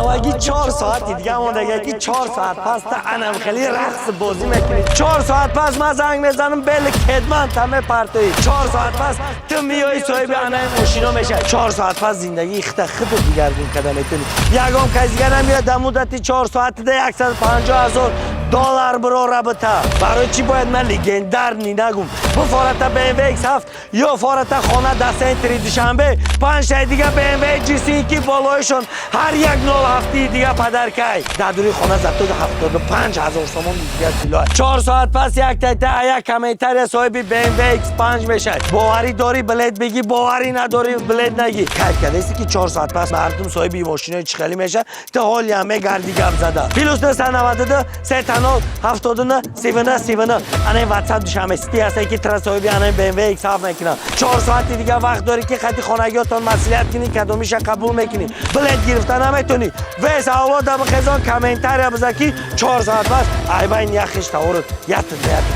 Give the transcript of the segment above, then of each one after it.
اگه 4 ساعت دیگه مونده که 4 ساعت پس تا انم خیلی رقص بازی میکنی 4 ساعت پس من زنگ میزنم بله خدمت همه پرتوی 4 ساعت پس تو میای صاحب انم ماشینا میشه 4 ساعت پس زندگی خود دیگرگون کده میتونی یگام کسی دیگه نمیاد در مدت 4 ساعت ده 150,000 دلار برو رابطه برای چی باید من لگندر نگم بفارت BMW X7 یا فارت خانه در سنتری دوشنبه 5 تا دیگه BMW GC که بالایشون هر یک 07 دیگه پدر کی در دوری خانه زد 75,000 تومان دیگه کیلو 4 ساعت پس یک تا یک کمیتر صاحب BMW X5 میشه باوری داری بلد بگی باوری نداری بلد نگی کیف کرده است که 4 ساعت پس مردم صاحب ماشینای چخلی میشه تا حال همه گردی گپ زده پلوس 992 39 79 39 انا واتساپ دوشنبه سیتی هستی که ترا صاحب انا BMW X7 میکنه 4 ساعت دیگه وقت داری که خطی خانگیاتون مسئولیت کنی کدومیش قبول میکنی بلد گرفتن نمیتونی ویس اولاد در خزان کامنتار بذاری 4 ساعت پس ای باین یخش تاورد یت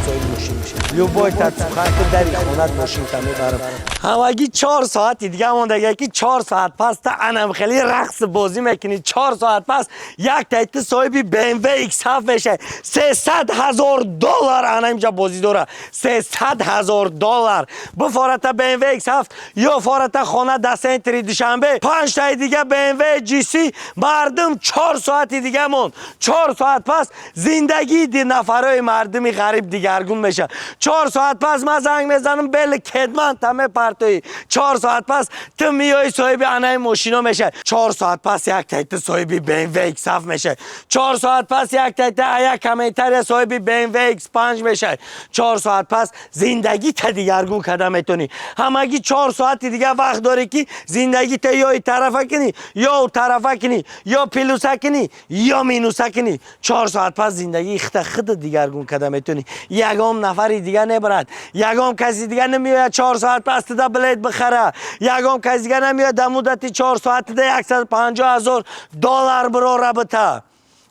صاحب ماشین میشه لوبای تسخن که در خونت ماشین تمی برام همگی 4 ساعت دیگه مونده که 4 ساعت پس تا انم خیلی رقص بازی میکنی 4 ساعت پس یک تایت صاحب BMW X7 میشه 300,000 دلار انا اینجا بازی داره 300,000 دلار بفارت BMW X7 یا فارت خانه در سنتری دوشنبه 5 تا دیگه BMW GC مردم 4 ساعت دیگه مون 4 ساعت پس زندگی دی نفرای مردمی غریب دیگرگون میشه 4 ساعت پس من زنگ میزنم بله خدمت همه پرتوی 4 ساعت پس تو میای صاحب انای ماشینا میشه 4 ساعت پس یک تایت صاحب BMW X7 میشه 4 ساعت پس یک تایت یک کمیتر صاحب BMW X5 میشه 4 ساعت پس زندگی تا دیگرگون کده میتونی همگی 4 ساعت دیگه وقت داری که زندگی تا یا این طرفه کنی یا اون طرفه کنی یا پلوسه کنی یا مینوسه کنی 4 ساعت پس زندگی خود دیگرگون کده میتونی یگام نفری دیگه نبرد یگام کسی دیگه نمیاد 4 ساعت پس تا بلد بخره یگام کسی دیگه نمیاد در مدت 4 ساعت ده 150,000 دلار برو رابطه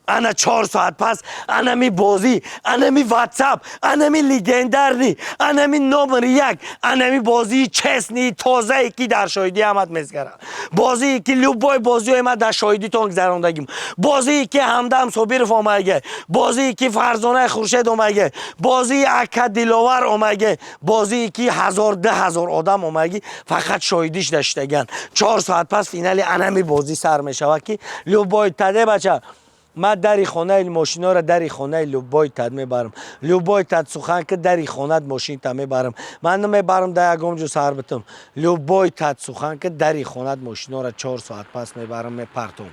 انا 4 ساعت پس انا می بازی انا می واتساپ انا می لگندرنی انا می نمره یک انا می بازی چسنی تازه ای که در شاهدی همت میزگره بازی که لوبای بازی ما در شاهدی تون گذراندگیم بازی که همدم صبیر اومگه بازی که فرزانه خورشید اومگه بازی اکا دلاور اومگه بازی که 1000 آدم اومگی فقط شاهدیش داشتگن 4 ساعت پس فینال انا می بازی سر میشه که لوبای تده بچه ما دری خانه ماشینا را دری خانه لوبای تد میبرم لوبای تد سخن که دری خانه ماشین تا میبرم من نمیبرم در یگام جو سر بتم لوبای تد سخن که دری خانه ماشینا را 4 ساعت پس میبرم میپرتم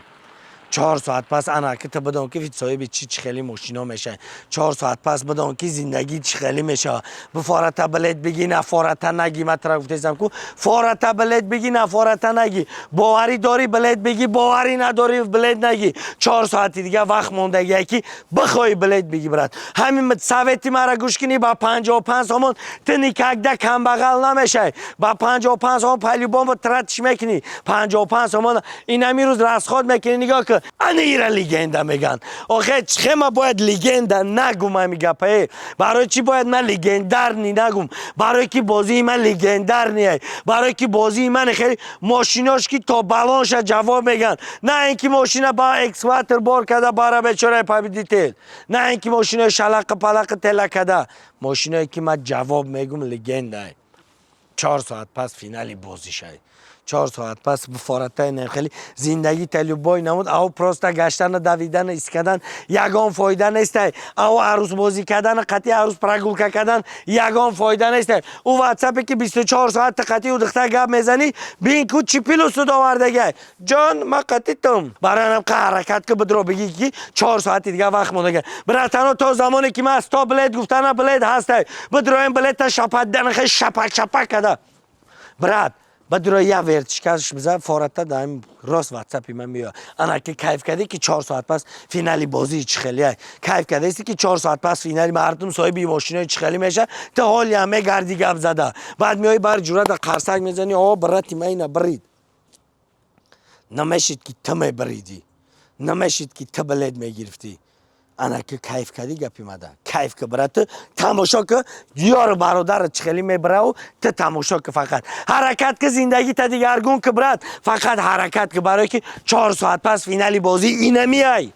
4 ساعت پس انا که تو بدون که صاحب چی خیلی ماشینا میشه 4 ساعت پس بدون که زندگی چی خیلی میشه بفارت بلد بگی نه فارت نگی من ترا گفتم کو فارت بلد بگی نه فارت نگی باوری داری بلد بگی باوری نداری بلد نگی 4 ساعت دیگه وقت مونده که بخوای بلد بگی برات همین سویتی مرا گوش کنی با 55 همون تنی کگده کم بغل نمیشه با 55 همون پلیبان ترتش میکنی 55 همون این روز رسخاد میکنی نگاه که انا ایرا لگنده میگن آخه چه ما باید لگنده نگم من میگم برای چی باید من لگندر نگم برای کی بازی من لگندر نیه برای کی بازی من خیلی ماشیناش کی تا بالانش جواب میگن نه اینکه ماشینا با اکسواتر بار کده بارا بیچاره پبیدیتل نه اینکه ماشینا شلق پلق تله کده ماشینایی که من جواب میگم لگنده 4 ساعت پس فینالی بازی شد 4 ساعت پس بفارته نخلی زندگی تلوبای نمود او پروستا گشتن دویدن اسکدن یگان فایده نیست او عروس بازی کردن قطعی عروس پرگول کردن یگان فایده نیست او واتساپی که 24 ساعت قطعی و دختر گپ میزنی بین کو چی پیلوسو داوردگی جان ما قطعی تم برانم که حرکت که بدرو بگی که 4 ساعت دیگه وقت مونده براتنو تا زمانی که ما استا بلد گفتن بلد هست بدرویم بلد تا شپدن خیلی شپک کده برات بدرو یا ورتشکش بزن فارتا دایم راست واتساپی من میاد انا که کیف کرده که 4 ساعت پس فینالی بازی چخلیه کیف کرده است که 4 ساعت پس فینالی مردم صاحب ماشینای چخلی میشه تا حال همه گردی گپ زده بعد میای بر جورت قرصک میزنی آ برات مینا برید نمیشید که تو بریدی نمیشید که تو بلد میگرفتی انا که کیف کردی گپی مده کیف که برای تو تماشا که یار برادر چخلی میبره و تو تماشا که فقط حرکت که زندگی تا دیگرگون که برد فقط حرکت که برای که 4 ساعت پس فینالی بازی اینه میای